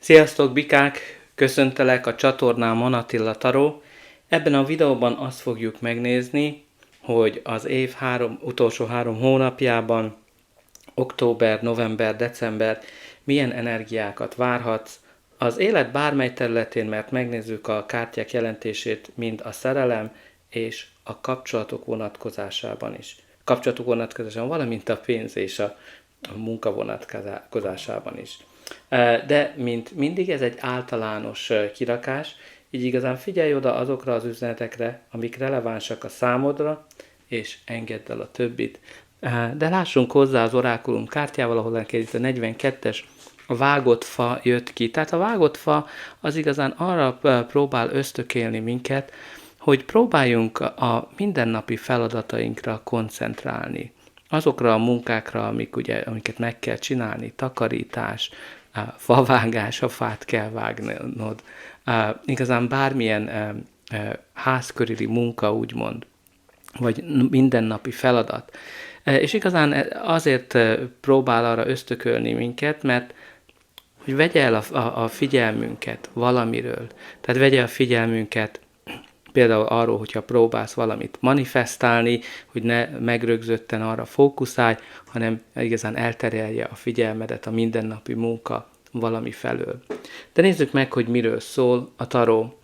Sziasztok, bikák! Köszöntelek a csatornámon, Attila Taró. Ebben a videóban azt fogjuk megnézni, hogy az év utolsó 3 hónapjában, október, november, december milyen energiákat várhatsz az élet bármely területén, mert megnézzük a kártyák jelentését mind a szerelem és a kapcsolatok vonatkozásában is. Kapcsolatok vonatkozásában, valamint a pénz és a munka vonatkozásában is. De, mint mindig, ez egy általános kirakás, így igazán figyelj oda azokra az üzenetekre, amik relevánsak a számodra, és engedd el a többit. De lássunk hozzá az orákulum kártyával, ahol itt a 42-es a vágott fa jött ki. Tehát a vágott fa az igazán arra próbál ösztökélni minket, hogy próbáljunk a mindennapi feladatainkra koncentrálni. Azokra a munkákra, amiket meg kell csinálni, takarítás, favágás, a fát kell vágnod. Igazán bármilyen házkörüli munka, úgymond, vagy mindennapi feladat. És igazán azért próbál arra ösztökölni minket, mert hogy vegye el a figyelmünket valamiről. Tehát vegye a figyelmünket például arról, hogyha próbálsz valamit manifestálni, hogy ne megrögzötten arra fókuszálj, hanem igazán elterelje a figyelmedet a mindennapi munka valami felől. De nézzük meg, hogy miről szól a taró.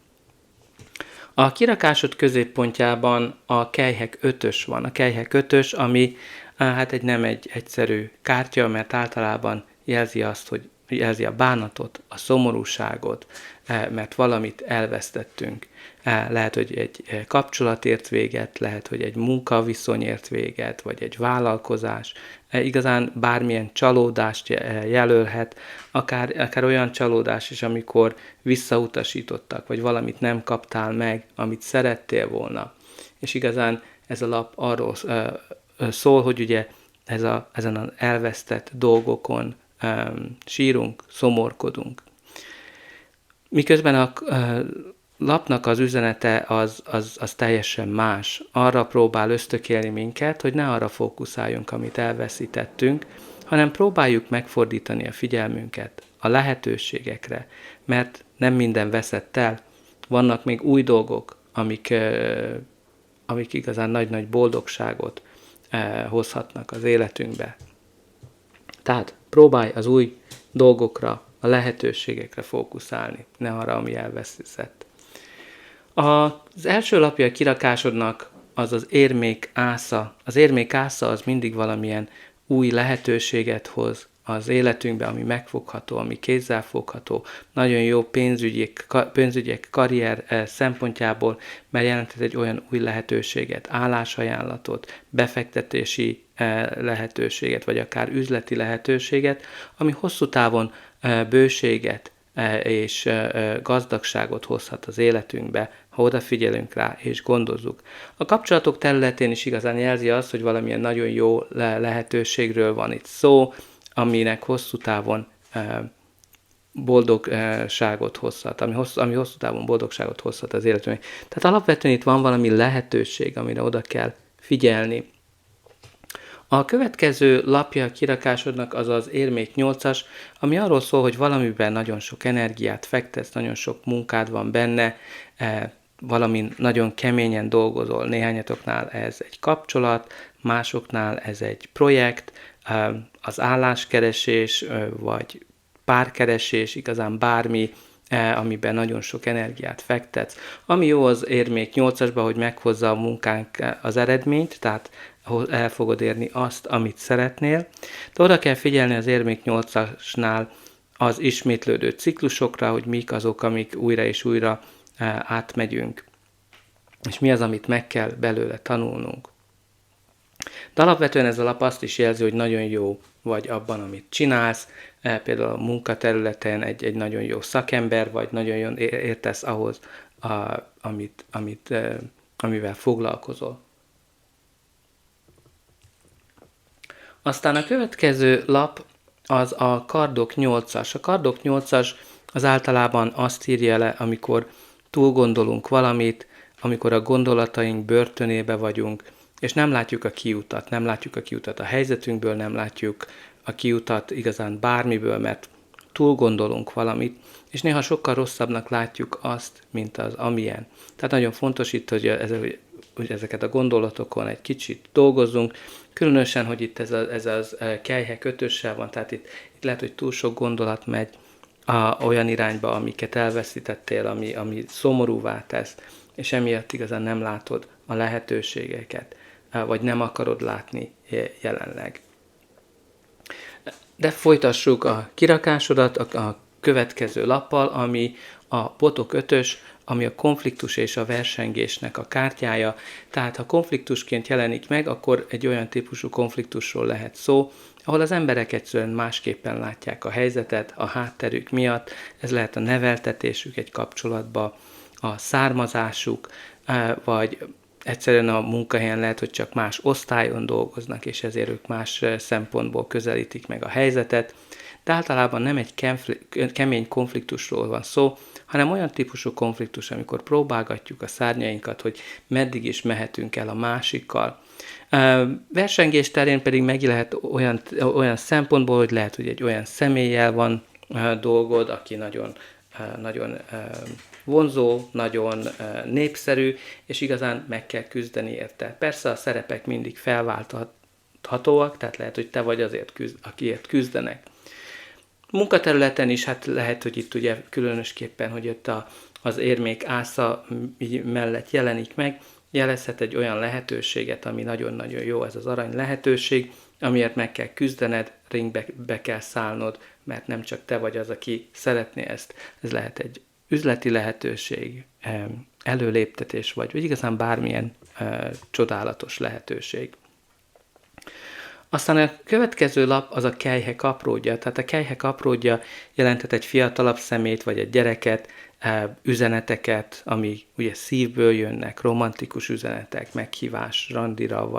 A kirakásod középpontjában a kelyhek 5-ös van. A kelyhek 5-ös, ami nem egy egyszerű kártya, mert általában jelzi azt, hogy jelzi a bánatot, a szomorúságot, mert valamit elvesztettünk. Lehet, hogy egy kapcsolat ért véget, lehet, hogy egy munkaviszony ért véget, vagy egy vállalkozás. Igazán bármilyen csalódást jelölhet, akár olyan csalódás is, amikor visszautasítottak, vagy valamit nem kaptál meg, amit szerettél volna. És igazán ez a lap arról szól, hogy ugye ezen az elvesztett dolgokon sírunk, szomorkodunk. Miközben a lapnak az üzenete az teljesen más. Arra próbál ösztökélni minket, hogy ne arra fókuszáljunk, amit elveszítettünk, hanem próbáljuk megfordítani a figyelmünket a lehetőségekre, mert nem minden veszett el. Vannak még új dolgok, amik igazán nagy-nagy boldogságot hozhatnak az életünkbe. Tehát próbálj az új dolgokra, a lehetőségekre fókuszálni, ne arra, ami elveszített. Az első lapja a kirakásodnak az az érmék ásza. Az érmék ásza az mindig valamilyen új lehetőséget hoz az életünkbe, ami megfogható, ami kézzelfogható. Nagyon jó pénzügyek, karrier szempontjából, mert jelenthet egy olyan új lehetőséget, állásajánlatot, befektetési lehetőséget, vagy akár üzleti lehetőséget, ami hosszú távon bőséget és gazdagságot hozhat az életünkbe, ha odafigyelünk rá és gondozzuk. A kapcsolatok területén is igazán jelzi azt, hogy valamilyen nagyon jó lehetőségről van itt szó, aminek hosszú távon boldogságot hozhat, ami hosszú távon boldogságot hozhat az életünkbe. Tehát alapvetően itt van valami lehetőség, amire oda kell figyelni. A következő lapja a kirakásodnak az az érmék 8-as, ami arról szól, hogy valamiben nagyon sok energiát fektetsz, nagyon sok munkád van benne, valamin nagyon keményen dolgozol. Néhányatoknál ez egy kapcsolat, másoknál ez egy projekt, az álláskeresés, vagy párkeresés, igazán bármi, amiben nagyon sok energiát fektetsz. Ami jó az érmék 8-asban, hogy meghozza a munkánk az eredményt, tehát el fogod érni azt, amit szeretnél. De oda kell figyelni az érmék 8-asnál az ismétlődő ciklusokra, hogy mik azok, amik újra és újra átmegyünk. És mi az, amit meg kell belőle tanulnunk. De alapvetően ez a lap azt is jelzi, hogy nagyon jó vagy abban, amit csinálsz, például a munkaterületen egy nagyon jó szakember, vagy nagyon jól értesz ahhoz, amivel foglalkozol. Aztán a következő lap az a kardok 8-as. A kardok 8-as az általában azt írja le, amikor túl gondolunk valamit, amikor a gondolataink börtönébe vagyunk, és nem látjuk a kiutat, a helyzetünkből, nem látjuk a kiutat igazán bármiből, mert túl gondolunk valamit, és néha sokkal rosszabbnak látjuk azt, mint az amilyen. Tehát nagyon fontos itt, hogy ezeket a gondolatokon egy kicsit dolgozzunk, különösen, hogy itt ez az kelyhe kötössel van, tehát itt lehet, hogy túl sok gondolat megy olyan irányba, amiket elveszítettél, ami szomorúvá tesz, és emiatt igazán nem látod a lehetőségeket, vagy nem akarod látni jelenleg. De folytassuk a kirakásodat a következő lappal, ami a botok 5-ös, ami a konfliktus és a versengésnek a kártyája. Tehát ha konfliktusként jelenik meg, akkor egy olyan típusú konfliktusról lehet szó, ahol az emberek egyszerűen másképpen látják a helyzetet, a hátterük miatt. Ez lehet a neveltetésük egy kapcsolatba, a származásuk, vagy egyszerűen a munkahelyen lehet, hogy csak más osztályon dolgoznak, és ezért ők más szempontból közelítik meg a helyzetet. De általában nem egy kemény konfliktusról van szó, hanem olyan típusú konfliktus, amikor próbálgatjuk a szárnyainkat, hogy meddig is mehetünk el a másikkal. Versengés terén pedig meg lehet olyan szempontból, hogy lehet, hogy egy olyan személlyel van dolgod, aki nagyon vonzó, nagyon népszerű, és igazán meg kell küzdeni érte. Persze a szerepek mindig felválthatóak, tehát lehet, hogy te vagy azért, akiért küzdenek. Munkaterületen is hát lehet, hogy itt ugye különösképpen, hogy ott az érmék ásza mellett jelenik meg, jelezhet egy olyan lehetőséget, ami nagyon-nagyon jó, ez az arany lehetőség, amiért meg kell küzdened, ringbe be kell szállnod, mert nem csak te vagy az, aki szeretné ezt. Ez lehet egy üzleti lehetőség, előléptetés vagy igazán bármilyen csodálatos lehetőség. Aztán a következő lap az a kelyhek apródja, tehát a kelyhek apródja jelenthet egy fiatalabb szemét vagy egy gyereket, üzeneteket, ami ugye szívből jönnek, romantikus üzenetek, meghívás randira,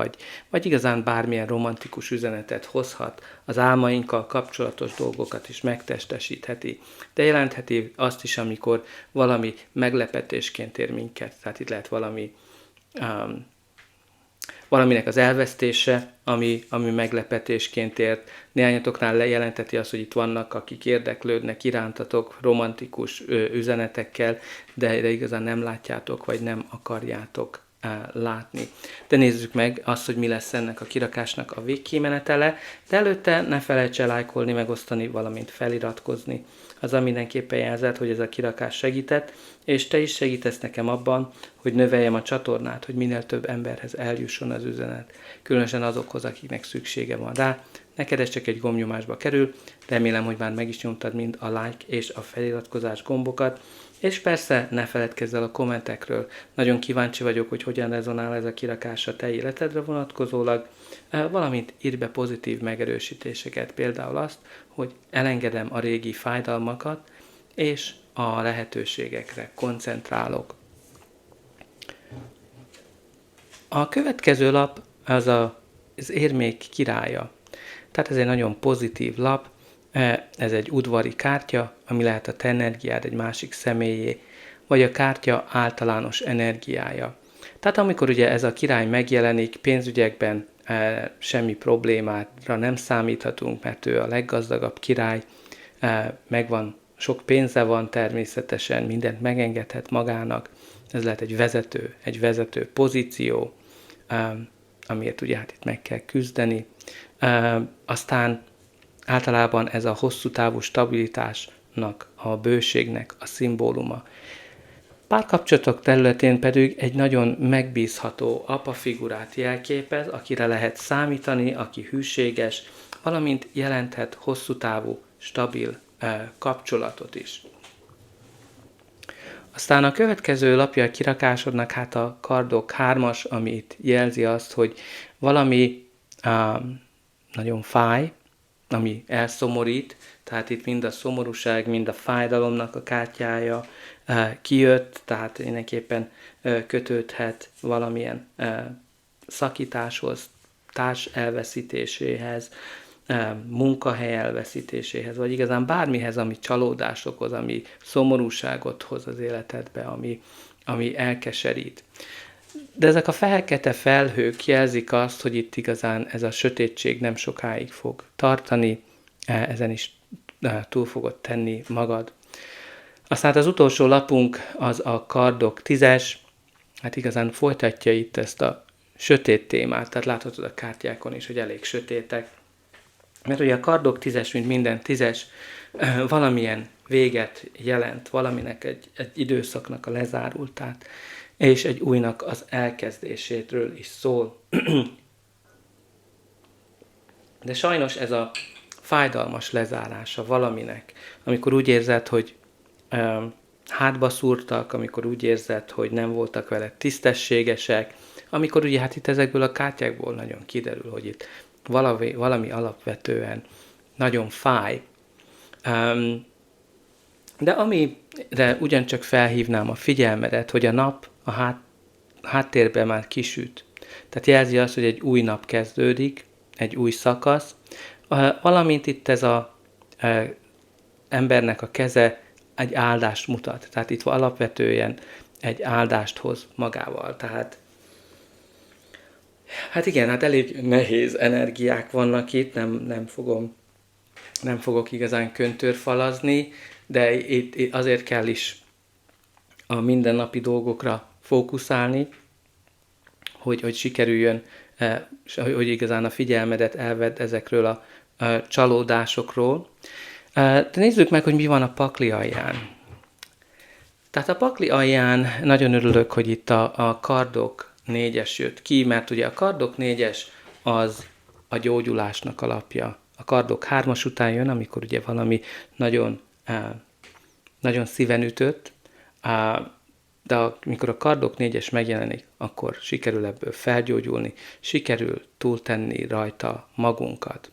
vagy igazán bármilyen romantikus üzenetet hozhat, az álmainkkal kapcsolatos dolgokat is megtestesítheti, de jelentheti azt is, amikor valami meglepetésként ér minket, tehát itt lehet valaminek az elvesztése, ami meglepetésként ért. Néhányatoknál lejelenteti azt, hogy itt vannak, akik érdeklődnek irántatok romantikus üzenetekkel, de igazán nem látjátok, vagy nem akarjátok látni. De nézzük meg azt, hogy mi lesz ennek a kirakásnak a végkimenetele, de előtte ne felejts el lájkolni, megosztani, valamint feliratkozni. Az mindenképpen jelzett, hogy ez a kirakás segített, és te is segítesz nekem abban, hogy növeljem a csatornát, hogy minél több emberhez eljusson az üzenet, különösen azokhoz, akiknek szüksége van rá. Neked ez csak egy gombnyomásba kerül, remélem, hogy már meg is nyomtad mind a like és a feliratkozás gombokat, és persze ne feledkezz el a kommentekről. Nagyon kíváncsi vagyok, hogy hogyan rezonál ez a kirakás a te életedre vonatkozólag, valamint írj be pozitív megerősítéseket, például azt, hogy elengedem a régi fájdalmakat, és a lehetőségekre koncentrálok. A következő lap az az érmék királya. Tehát ez egy nagyon pozitív lap, ez egy udvari kártya, ami lehet a te energiád egy másik személyé, vagy a kártya általános energiája. Tehát amikor ugye ez a király megjelenik, pénzügyekben semmi problémára nem számíthatunk, mert ő a leggazdagabb király, megvan, sok pénze van természetesen, mindent megengedhet magának, ez lehet egy vezető pozíció, amiért ugye hát itt meg kell küzdeni. Aztán általában ez a hosszú távú stabilitásnak, a bőségnek a szimbóluma. Párkapcsolatok területén pedig egy nagyon megbízható apafigurát jelképez, akire lehet számítani, aki hűséges, valamint jelenthet hosszú távú, stabil kapcsolatot is. Aztán a következő lapja a kirakásodnak hát a kardok 3-as, ami itt jelzi azt, hogy valami nagyon fáj, ami elszomorít, tehát itt mind a szomorúság, mind a fájdalomnak a kártyája kijött, tehát mindenképpen kötődhet valamilyen szakításhoz, társ elveszítéséhez, munkahely elveszítéséhez, vagy igazán bármihez, ami csalódást okoz, ami szomorúságot hoz az életedbe, ami elkeserít. De ezek a fekete felhők jelzik azt, hogy itt igazán ez a sötétség nem sokáig fog tartani, ezen is túl fogod tenni magad. Aztán az utolsó lapunk az a kardok 10-es, hát igazán folytatja itt ezt a sötét témát, tehát láthatod a kártyákon is, hogy elég sötétek. Mert ugye a kardok 10-es, mint minden 10-es, valamilyen véget jelent, valaminek egy időszaknak a lezárultát, és egy újnak az elkezdéséről is szól. De sajnos ez a fájdalmas lezárása valaminek, amikor úgy érzed, hogy hátba szúrtak, amikor úgy érzed, hogy nem voltak veled tisztességesek, amikor ugye hát itt ezekből a kártyákból nagyon kiderül, hogy itt valami alapvetően nagyon fáj. De amire ugyancsak felhívnám a figyelmedet, hogy a nap a háttérben már kisüt. Tehát jelzi azt, hogy egy új nap kezdődik, egy új szakasz, valamint itt ez az embernek a keze egy áldást mutat. Tehát itt alapvetően egy áldást hoz magával. Tehát hát igen, hát elég nehéz energiák vannak itt, nem fogok igazán köntörfalazni, de itt azért kell is a mindennapi dolgokra fókuszálni, hogy sikerüljön, hogy igazán a figyelmedet elvedd ezekről a csalódásokról. De nézzük meg, hogy mi van a pakli alján. Tehát a pakli alján nagyon örülök, hogy itt a kardok 4-es jött ki, mert ugye a kardok 4-es az a gyógyulásnak alapja. A kardok 3-as után jön, amikor ugye valami nagyon, nagyon szíven ütött, de amikor a kardok 4-es megjelenik, akkor sikerül ebből felgyógyulni, sikerül túltenni rajta magunkat.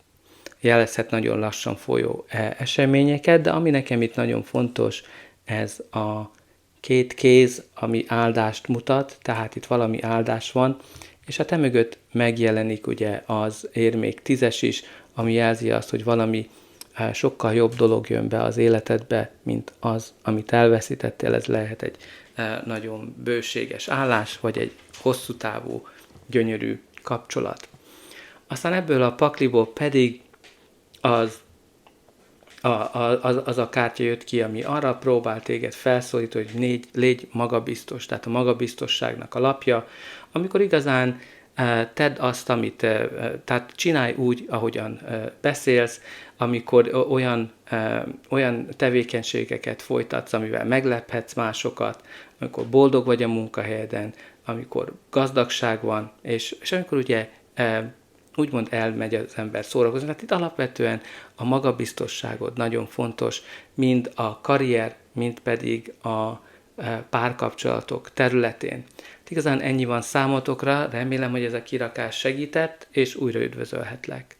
Jelezhet nagyon lassan folyó eseményeket, de ami nekem itt nagyon fontos, ez a 2 kéz, ami áldást mutat, tehát itt valami áldás van, és hát emögött megjelenik ugye az érmék 10-es is, ami jelzi azt, hogy valami sokkal jobb dolog jön be az életedbe, mint az, amit elveszítettél. Ez lehet egy nagyon bőséges állás, vagy egy hosszú távú, gyönyörű kapcsolat. Aztán ebből a pakliból pedig az a kártya jött ki, ami arra próbál téged felszólítani, hogy légy magabiztos, tehát a magabiztosságnak a lapja, amikor igazán tedd azt, tehát csinálj úgy, ahogyan beszélsz, amikor olyan tevékenységeket folytatsz, amivel meglephetsz másokat, amikor boldog vagy a munkahelyeden, amikor gazdagság van, és amikor ugye úgymond elmegy az ember szórakozni. Tehát itt alapvetően a magabiztosságod nagyon fontos, mind a karrier, mind pedig a párkapcsolatok területén. Igazán ennyi van számotokra, remélem, hogy ez a kirakás segített, és újra üdvözölhetlek.